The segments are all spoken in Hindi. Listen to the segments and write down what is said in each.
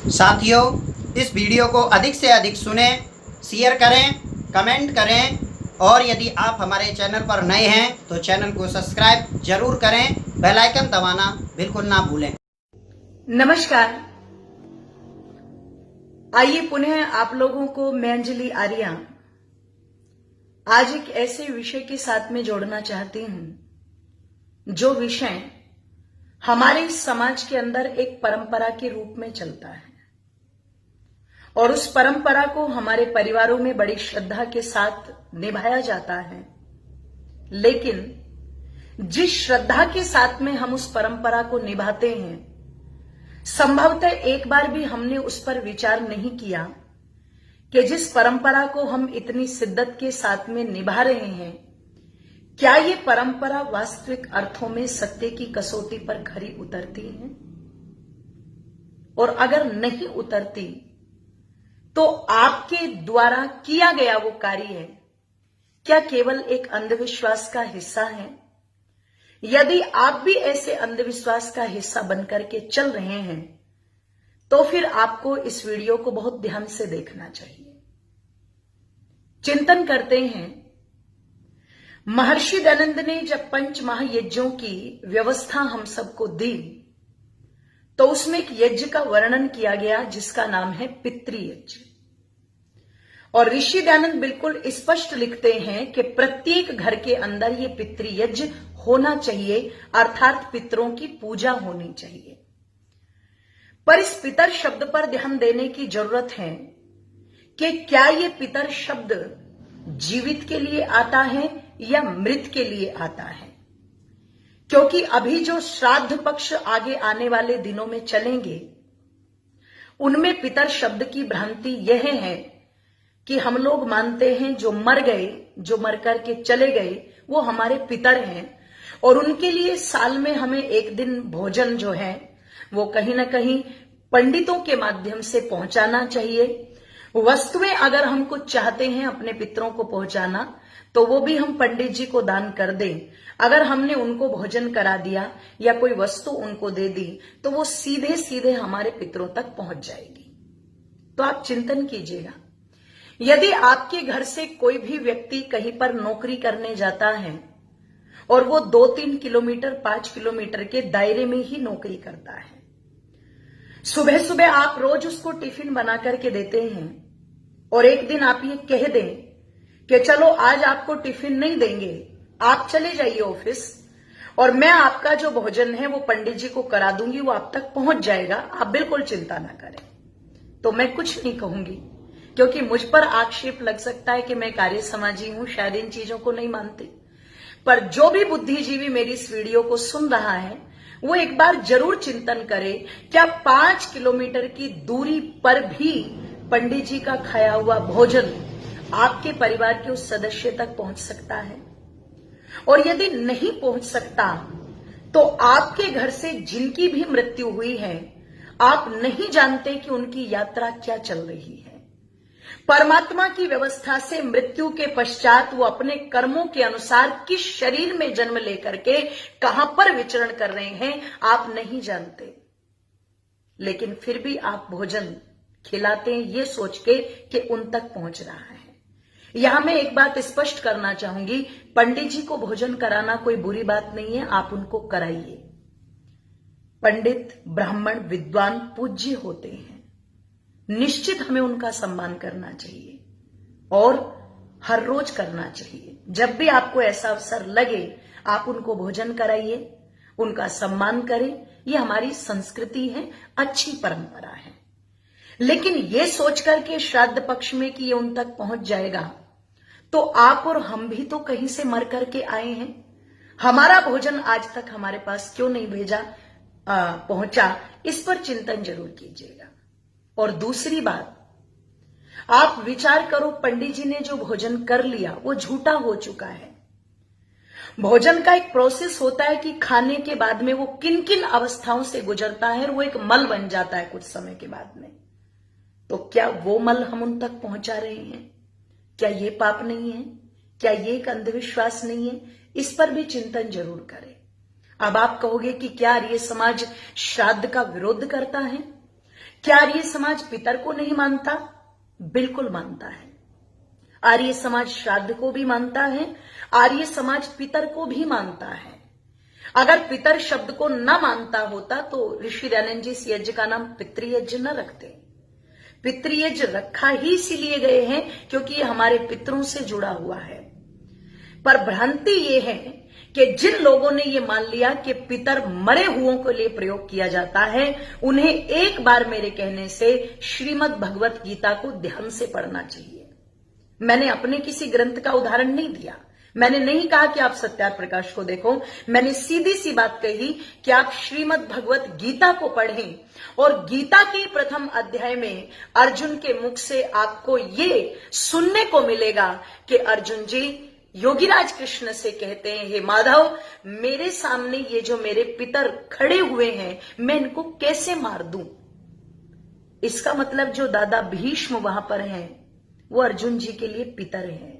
साथियों, इस वीडियो को अधिक से अधिक सुनें, शेयर करें, कमेंट करें और यदि आप हमारे चैनल पर नए हैं तो चैनल को सब्सक्राइब जरूर करें, बेल आइकन दबाना बिल्कुल ना भूलें। नमस्कार। आइए पुनः आप लोगों को मैं अंजलि आर्या आज एक ऐसे विषय के साथ में जोड़ना चाहती हूं जो विषय हमारे समाज के अंदर एक परंपरा के रूप में चलता है और उस परंपरा को हमारे परिवारों में बड़ी श्रद्धा के साथ निभाया जाता है। लेकिन जिस श्रद्धा के साथ में हम उस परंपरा को निभाते हैं, संभवतः एक बार भी हमने उस पर विचार नहीं किया कि जिस परंपरा को हम इतनी शिद्दत के साथ में निभा रहे हैं, क्या ये परंपरा वास्तविक अर्थों में सत्य की कसौटी पर खरी उतरती है? और अगर नहीं उतरती तो आपके द्वारा किया गया वो कार्य क्या केवल एक अंधविश्वास का हिस्सा है? यदि आप भी ऐसे अंधविश्वास का हिस्सा बनकर के चल रहे हैं तो फिर आपको इस वीडियो को बहुत ध्यान से देखना चाहिए। चिंतन करते हैं, महर्षि दयानंद ने जब पंच महायज्ञों की व्यवस्था हम सबको दी तो उसमें एक यज्ञ का वर्णन किया गया जिसका नाम है पितृयज्ञ। और ऋषि दयानंद बिल्कुल स्पष्ट लिखते हैं कि प्रत्येक घर के अंदर ये पितृयज्ञ होना चाहिए, अर्थात पितरों की पूजा होनी चाहिए। पर इस पितर शब्द पर ध्यान देने की जरूरत है कि क्या ये पितर शब्द जीवित के लिए आता है या मृत के लिए आता है? क्योंकि अभी जो श्राद्ध पक्ष आगे आने वाले दिनों में चलेंगे उनमें पितर शब्द की भ्रांति यह है कि हम लोग मानते हैं जो मर गए, जो मर करके चले गए वो हमारे पितर हैं और उनके लिए साल में हमें एक दिन भोजन जो है वो कहीं ना कहीं पंडितों के माध्यम से पहुंचाना चाहिए। वस्तुएं अगर हम कुछ चाहते हैं अपने पितरों को पहुंचाना तो वो भी हम पंडित जी को दान कर दें। अगर हमने उनको भोजन करा दिया या कोई वस्तु उनको दे दी तो वो सीधे सीधे हमारे पितरों तक पहुंच जाएगी। तो आप चिंतन कीजिएगा, यदि आपके घर से कोई भी व्यक्ति कहीं पर नौकरी करने जाता है और वो 2-3 किलोमीटर 5 किलोमीटर के दायरे में ही नौकरी करता है, सुबह सुबह आप रोज उसको टिफिन बना करके देते हैं और एक दिन आप ये कह दें कि चलो आज आपको टिफिन नहीं देंगे, आप चले जाइए ऑफिस और मैं आपका जो भोजन है वो पंडित जी को करा दूंगी, वो आप तक पहुंच जाएगा, आप बिल्कुल चिंता ना करें। तो मैं कुछ नहीं कहूंगी क्योंकि मुझ पर आक्षेप लग सकता है कि मैं कार्य समाजी हूं, शायद इन चीजों को नहीं मानती। पर जो भी बुद्धिजीवी मेरी इस वीडियो को सुन रहा है वो एक बार जरूर चिंतन करे, क्या 5 किलोमीटर की दूरी पर भी पंडित जी का खाया हुआ भोजन आपके परिवार के उस सदस्य तक पहुंच सकता है? और यदि नहीं पहुंच सकता तो आपके घर से जिनकी भी मृत्यु हुई है आप नहीं जानते कि उनकी यात्रा क्या चल रही है। परमात्मा की व्यवस्था से मृत्यु के पश्चात वो अपने कर्मों के अनुसार किस शरीर में जन्म लेकर के कहां पर विचरण कर रहे हैं आप नहीं जानते, लेकिन फिर भी आप भोजन खिलाते हैं ये सोच के कि उन तक पहुंच रहा है। यहां मैं एक बात स्पष्ट करना चाहूंगी, पंडित जी को भोजन कराना कोई बुरी बात नहीं है, आप उनको कराइए। पंडित, ब्राह्मण, विद्वान पूज्य होते हैं, निश्चित हमें उनका सम्मान करना चाहिए और हर रोज करना चाहिए। जब भी आपको ऐसा अवसर लगे आप उनको भोजन कराइए, उनका सम्मान करें, ये हमारी संस्कृति है, अच्छी परंपरा है। लेकिन ये सोचकर के श्राद्ध पक्ष में कि ये उन तक पहुंच जाएगा तो आप और हम भी तो कहीं से मर करके आए हैं, हमारा भोजन आज तक हमारे पास क्यों नहीं पहुंचा, इस पर चिंतन जरूर कीजिएगा। और दूसरी बात, आप विचार करो, पंडित जी ने जो भोजन कर लिया वो झूठा हो चुका है। भोजन का एक प्रोसेस होता है कि खाने के बाद में वो किन किन अवस्थाओं से गुजरता है और वो एक मल बन जाता है कुछ समय के बाद में। तो क्या वो मल हम उन तक पहुंचा रहे हैं? क्या ये पाप नहीं है? क्या ये एक अंधविश्वास नहीं है? इस पर भी चिंतन जरूर करें। अब आप कहोगे कि क्या ये समाज श्राद्ध का विरोध करता है? क्या आर्य समाज पितर को नहीं मानता? बिल्कुल मानता है। आर्य समाज श्राद्ध को भी मानता है, आर्य समाज पितर को भी मानता है। अगर पितर शब्द को न मानता होता तो ऋषि दयानंद जी इस यज्ञ का नाम पितृयज्ञ न रखते। पितृयज्ञ रखा ही इसीलिए गए हैं क्योंकि ये हमारे पितरों से जुड़ा हुआ है। पर भ्रांति ये है कि जिन लोगों ने ये मान लिया कि पितर मरे हुओं के लिए प्रयोग किया जाता है, उन्हें एक बार मेरे कहने से श्रीमद् भगवत गीता को ध्यान से पढ़ना चाहिए। मैंने अपने किसी ग्रंथ का उदाहरण नहीं दिया। मैंने नहीं कहा कि आप सत्यार प्रकाश को देखो। मैंने सीधी सी बात कही कि आप श्रीमद् भगवत गीता को पढ़ें और गीता के प्रथम अध्याय में अर्जुन के मुख से आपको ये सुनने को मिलेगा कि अर्जुन जी योगीराज कृष्ण से कहते हैं, हे माधव, मेरे सामने ये जो मेरे पितर खड़े हुए हैं, मैं इनको कैसे मार दूं? इसका मतलब जो दादा भीष्म वहां पर हैं, वो अर्जुन जी के लिए पितर हैं।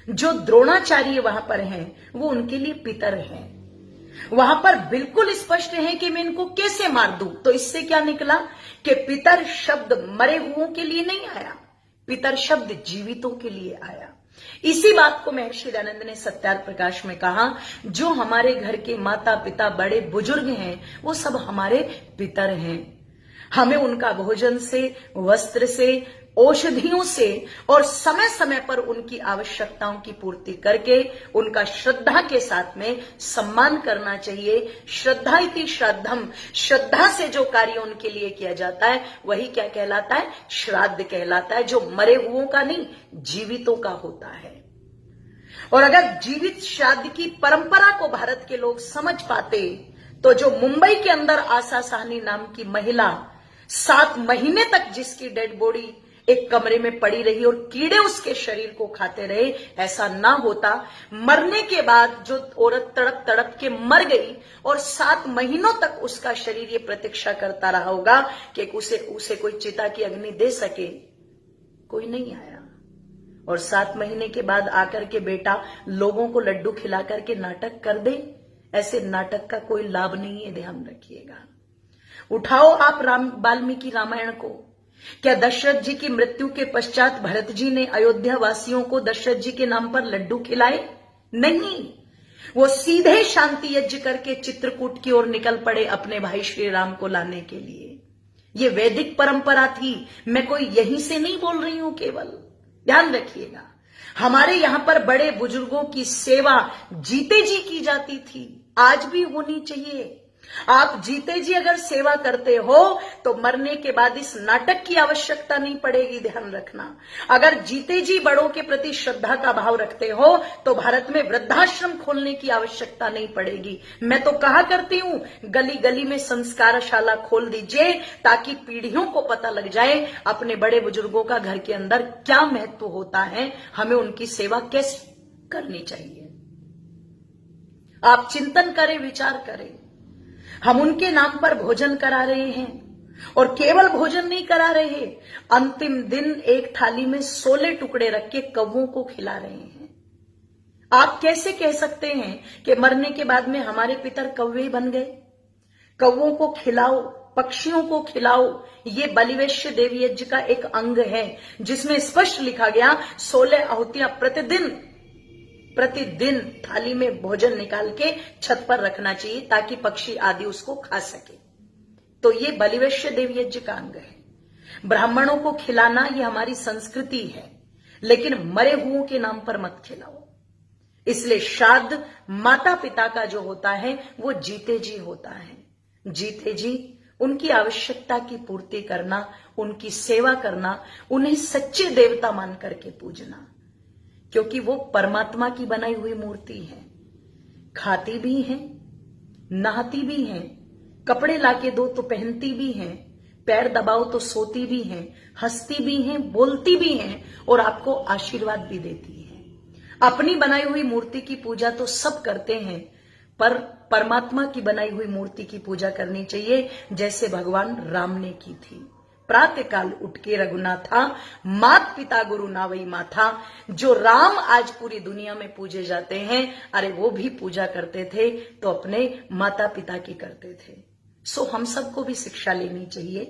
जो द्रोणाचार्य वहां पर हैं, वो उनके लिए पितर हैं। वहां पर बिल्कुल स्पष्ट है कि मैं इनको कैसे मार दूं। तो इससे क्या निकला कि पितर शब्द मरे हुओं के लिए नहीं आया, पितर शब्द जीवितों के लिए आया। इसी बात को महर्षि दयानंद ने सत्यार प्रकाश में कहा, जो हमारे घर के माता पिता बड़े बुजुर्ग हैं, वो सब हमारे पितर हैं। हमें उनका भोजन से, वस्त्र से, औषधियों से और समय समय पर उनकी आवश्यकताओं की पूर्ति करके उनका श्रद्धा के साथ में सम्मान करना चाहिए। श्रद्धा इति श्राद्धम, श्रद्धा से जो कार्य उनके लिए किया जाता है वही क्या कहलाता है? श्राद्ध कहलाता है, जो मरे हुओं का नहीं, जीवितों का होता है। और अगर जीवित श्राद्ध की परंपरा को भारत के लोग समझ पाते तो जो मुंबई के अंदर आशा साहनी नाम की महिला 7 महीने तक जिसकी डेड बॉडी एक कमरे में पड़ी रही और कीड़े उसके शरीर को खाते रहे, ऐसा ना होता। मरने के बाद जो औरत तड़प तड़प के मर गई और 7 महीनों तक उसका शरीर ये प्रतीक्षा करता रहा होगा कि उसे कोई चिता की अग्नि दे सके, कोई नहीं आया। और 7 महीने के बाद आकर के बेटा लोगों को लड्डू खिला करके नाटक कर दे, ऐसे नाटक का कोई लाभ नहीं है, ध्यान रखिएगा। उठाओ आप वाल्मीकि रामायण को। क्या दशरथ जी की मृत्यु के पश्चात भरत जी ने अयोध्या वासियों को दशरथ जी के नाम पर लड्डू खिलाए? नहीं, वो सीधे शांति यज्ञ करके चित्रकूट की ओर निकल पड़े अपने भाई श्री राम को लाने के लिए। ये वैदिक परंपरा थी, मैं कोई यहीं से नहीं बोल रही हूं केवल, ध्यान रखिएगा। हमारे यहां पर बड़े बुजुर्गों की सेवा जीते जी की जाती थी, आज भी होनी चाहिए। आप जीते जी अगर सेवा करते हो तो मरने के बाद इस नाटक की आवश्यकता नहीं पड़ेगी, ध्यान रखना। अगर जीते जी बड़ों के प्रति श्रद्धा का भाव रखते हो तो भारत में वृद्धाश्रम खोलने की आवश्यकता नहीं पड़ेगी। मैं तो कहा करती हूं, गली गली में संस्कारशाला खोल दीजिए ताकि पीढ़ियों को पता लग जाए अपने बड़े बुजुर्गों का घर के अंदर क्या महत्व होता है, हमें उनकी सेवा कैसे करनी चाहिए। आप चिंतन करें, विचार करें। हम उनके नाम पर भोजन करा रहे हैं और केवल भोजन नहीं करा रहे, अंतिम दिन एक थाली में 16 टुकड़े रख के कौवों को खिला रहे हैं। आप कैसे कह सकते हैं कि मरने के बाद में हमारे पितर कौवे बन गए? कौवों को खिलाओ, पक्षियों को खिलाओ। ये बलिवेश्य देवी यज्ञ का एक अंग है जिसमें स्पष्ट लिखा गया 16 आहुतियां प्रतिदिन थाली में भोजन निकाल के छत पर रखना चाहिए ताकि पक्षी आदि उसको खा सके। तो ये बलिवेश्य देवी यज्ञ का अंग है। ब्राह्मणों को खिलाना ये हमारी संस्कृति है, लेकिन मरे हुओं के नाम पर मत खिलाओ। इसलिए श्राद्ध माता पिता का जो होता है वो जीते जी होता है। जीते जी उनकी आवश्यकता की पूर्ति करना, उनकी सेवा करना, उन्हें सच्चे देवता मान करके पूजना, क्योंकि वो परमात्मा की बनाई हुई मूर्ति है। खाती भी हैं, नहाती भी हैं, कपड़े लाके दो तो पहनती भी हैं, पैर दबाओ तो सोती भी हैं, हंसती भी हैं, बोलती भी हैं और आपको आशीर्वाद भी देती हैं। अपनी बनाई हुई मूर्ति की पूजा तो सब करते हैं, पर परमात्मा की बनाई हुई मूर्ति की पूजा करनी चाहिए जैसे भगवान राम ने की थी। प्रातःकाल उठ के रघुनाथा, मात पिता गुरु नावई माथा। जो राम आज पूरी दुनिया में पूजे जाते हैं, अरे वो भी पूजा करते थे तो अपने माता पिता की करते थे। सो हम सबको भी शिक्षा लेनी चाहिए।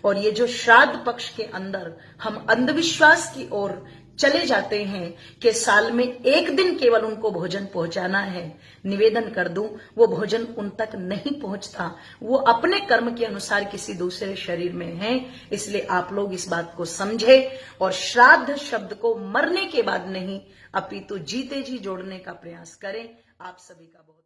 और ये जो श्राद्ध पक्ष के अंदर हम अंधविश्वास की ओर चले जाते हैं कि साल में एक दिन केवल उनको भोजन पहुंचाना है, निवेदन कर दूं, वो भोजन उन तक नहीं पहुंचता, वो अपने कर्म के अनुसार किसी दूसरे शरीर में हैं। इसलिए आप लोग इस बात को समझे और श्राद्ध शब्द को मरने के बाद नहीं अपितु जीते जी जोड़ने का प्रयास करें। आप सभी का बहुत